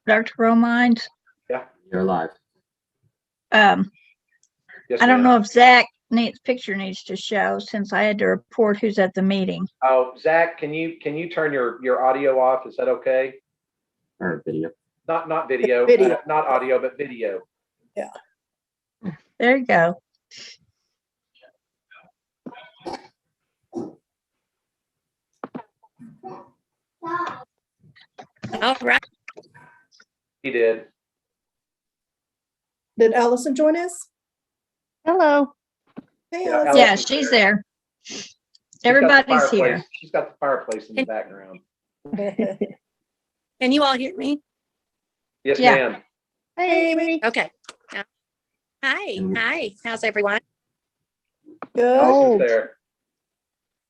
Dr. Romine. Yeah. You're live. Yes, I don't ma'am. know if Zach picture needs to show since I had to report who's at the meeting. Oh, Zach, can you turn your audio off? Is that okay? Or video. Not video, Video. not audio, but video. Yeah. There you go. All right. He did. Did Allison join us? Hello. Hey, Yeah, Allison. Yeah, she's there. She's got the Everybody's here. fireplace. She's got the fireplace in the background. Can you all hear me? Yes, Yeah. ma'am. Hey, Amy. Okay. Hi. How's everyone? Good. Oh. Allison's there.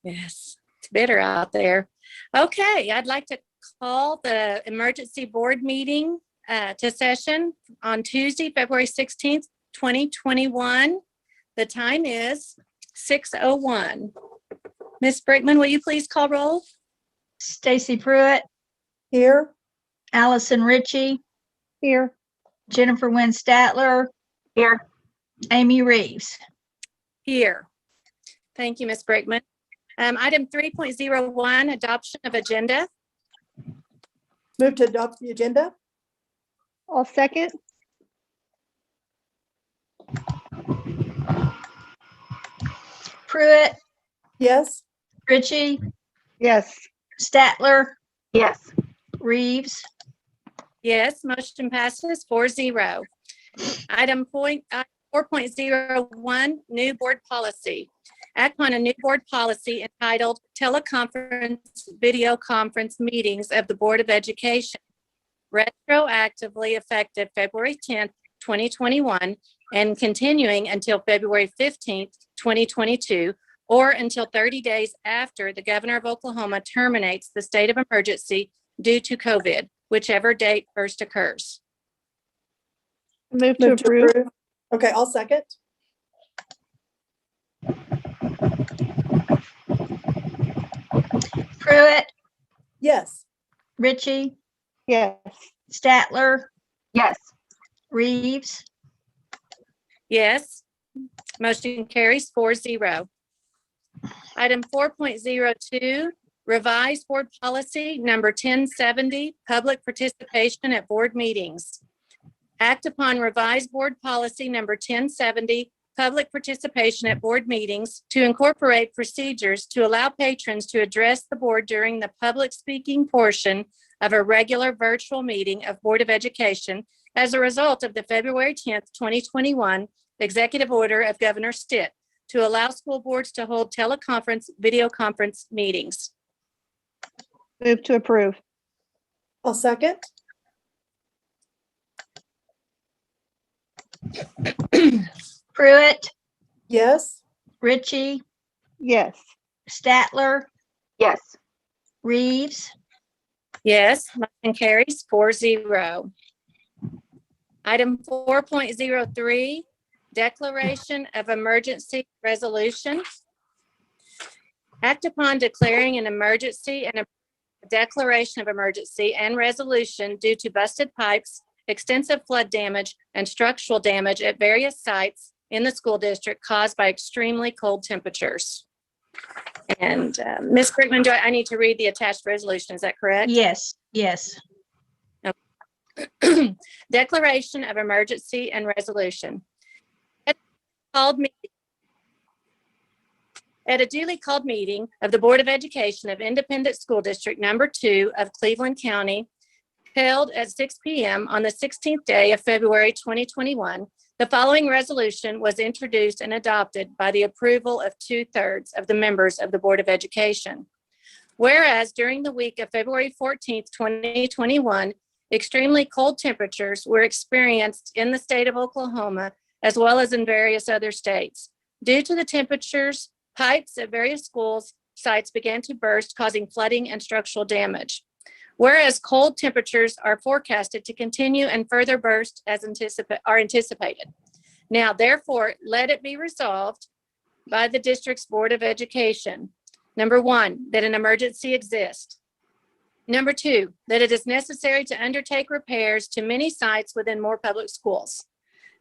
Yes, it's bitter out there. Okay, I'd like to call the emergency board meeting to session on Tuesday, February 16th, 2021. The time is 6:01. Ms. Brickman, will you please call roll? Stacy Pruitt, Here. Allison Ritchie, Here. Jennifer Wynn Statler, Here. Amy Reeves. Here. Thank you, Ms. Brickman. Item 3.01, adoption of agenda. Move to adopt the agenda. I'll second. Pruitt, Yes. Ritchie, Yes. Statler, Yes. Reeves. Yes, motion passes 4-0. Item 4.01, new board policy. Act on a new board policy entitled Teleconference Video Conference Meetings of the Board of Education, retroactively effective February 10th, 2021, and continuing until February 15th, 2022, or until 30 days after the governor of Oklahoma terminates the state of emergency due to COVID, whichever date first occurs. Move to Move to approve. approve. Okay, I'll second. Pruitt, Yes. Ritchie, Yes. Statler, Yes. Reeves. Yes, motion carries 4-0. Item 4.02, revised board policy number 1070, public participation at board meetings. Act upon revised board policy number 1070, public participation at board meetings to incorporate procedures to allow patrons to address the board during the public speaking portion of a regular virtual meeting of Board of Education as a result of the February 10th, 2021 executive order of Governor Stitt to allow school boards to hold teleconference, video conference meetings. Move to approve. I'll second. Pruitt, Yes. Ritchie, Yes. Statler, Yes. Reeves. Yes, motion carries 4-0. Item 4.03, declaration of emergency resolution. Act upon declaring an emergency and a declaration of emergency and resolution due to busted pipes, extensive flood damage, and structural damage at various sites in the school district caused by extremely cold temperatures. And Ms. Brickman, I need to read the attached resolution, is that correct? Yes, yes. Declaration of emergency and resolution. At a duly called meeting of the Board of Education of Independent School District Number 2 of Cleveland County, held at 6 p.m. on the 16th day of February 2021, the following resolution was introduced and adopted by the approval of 2/3 of the members of the Board of Education. Whereas during the week of February 14th, 2021, extremely cold temperatures were experienced in the state of Oklahoma, as well as in various other states. Due to the temperatures, pipes at various schools sites began to burst, causing flooding and structural damage. Whereas cold temperatures are forecasted to continue and further burst as anticipated. Now, therefore, let it be resolved by the district's Board of Education. Number 1, that an emergency exists. Number 2, that it is necessary to undertake repairs to many sites within Moore Public Schools.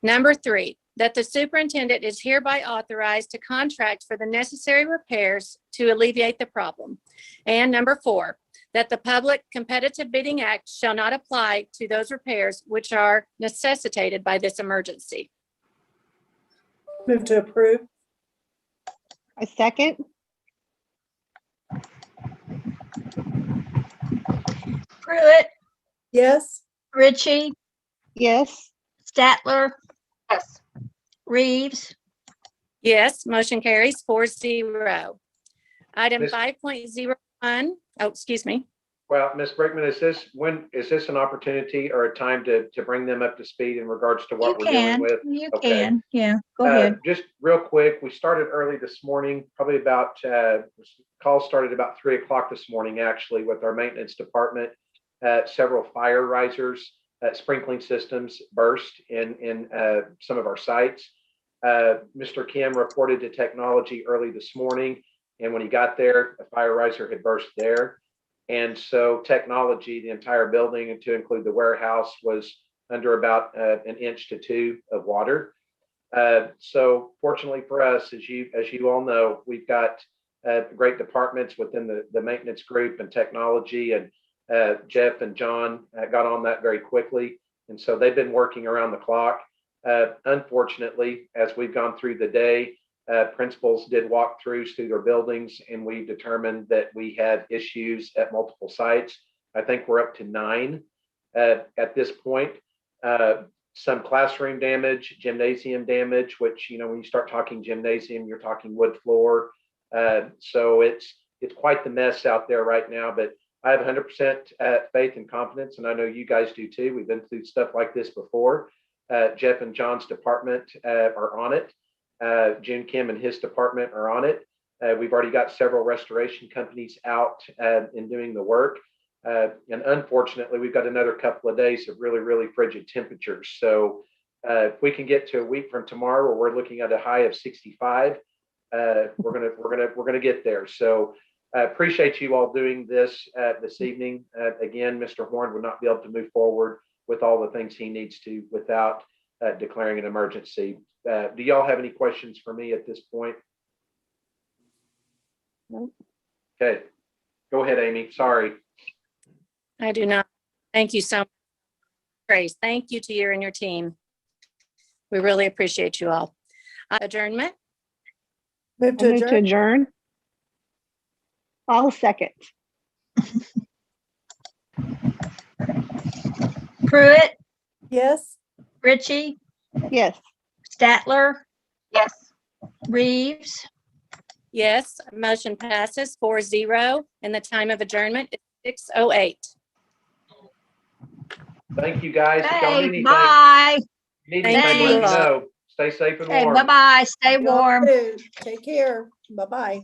Number 3, that the superintendent is hereby authorized to contract for the necessary repairs to alleviate the problem. And number 4, that the Public Competitive Bidding Act shall not apply to those repairs which are necessitated by this emergency. Move to approve. I second. Pruitt, Yes. Ritchie, Yes. Statler, Yes. Reeves, Yes, motion carries 4-0. Item Miss- 5.01, oh, excuse me. Well, Ms. Brickman, is this an opportunity or a time to bring them up to speed in regards to you what we're dealing can, with? you Okay. can, yeah, go ahead. Just real quick, we started early this morning, probably about, calls started about 3 o'clock this morning, actually, with our maintenance department. Several fire risers, sprinkling systems burst in some of our sites. Mr. Kim reported to technology early this morning, and when he got there, a fire riser had burst there. And so technology, the entire building, and to include the warehouse, was under about an inch to 2 of water. So fortunately for us, as you all know, we've got great departments within the maintenance group and technology, and Jeff and John got on that very quickly. And so they've been working around the clock. Unfortunately, as we've gone through the day, principals did walkthroughs through their buildings, and we determined that we had issues at multiple sites. I think we're up to 9 at this point. Some classroom damage, gymnasium damage, which, when you start talking gymnasium, you're talking wood floor. So it's quite the mess out there right now, but I have 100% faith and confidence, and I know you guys do too. We've been through stuff like this before. Jeff and John's department are on it. June Kim and his department are on it. We've already got several restoration companies out in doing the work. And unfortunately, we've got another couple of days of really, really frigid temperatures. So if we can get to a week from tomorrow where we're looking at a high of 65, we're gonna get there. So I appreciate you all doing this this evening. Again, Mr. Horn would not be able to move forward with all the things he needs to without declaring an emergency. Do y'all have any questions for me at this point? No. Okay, go ahead, Amy. Sorry. I do not. Thank you so much. Grace, thank you to you and your team. We really appreciate you all. Adjournment? Move I to move to adjourn. adjourn. I'll second. Pruitt, Yes. Ritchie, Yes. Statler, Yes. Reeves, Yes, motion passes 4-0, and the time of adjournment is 6:08. Thank you, guys. If y'all need hey, anything, bye, need Thank anything, let me you. know. Stay safe and hey, warm. bye-bye, stay Y'all warm. too. Take care. Bye-bye.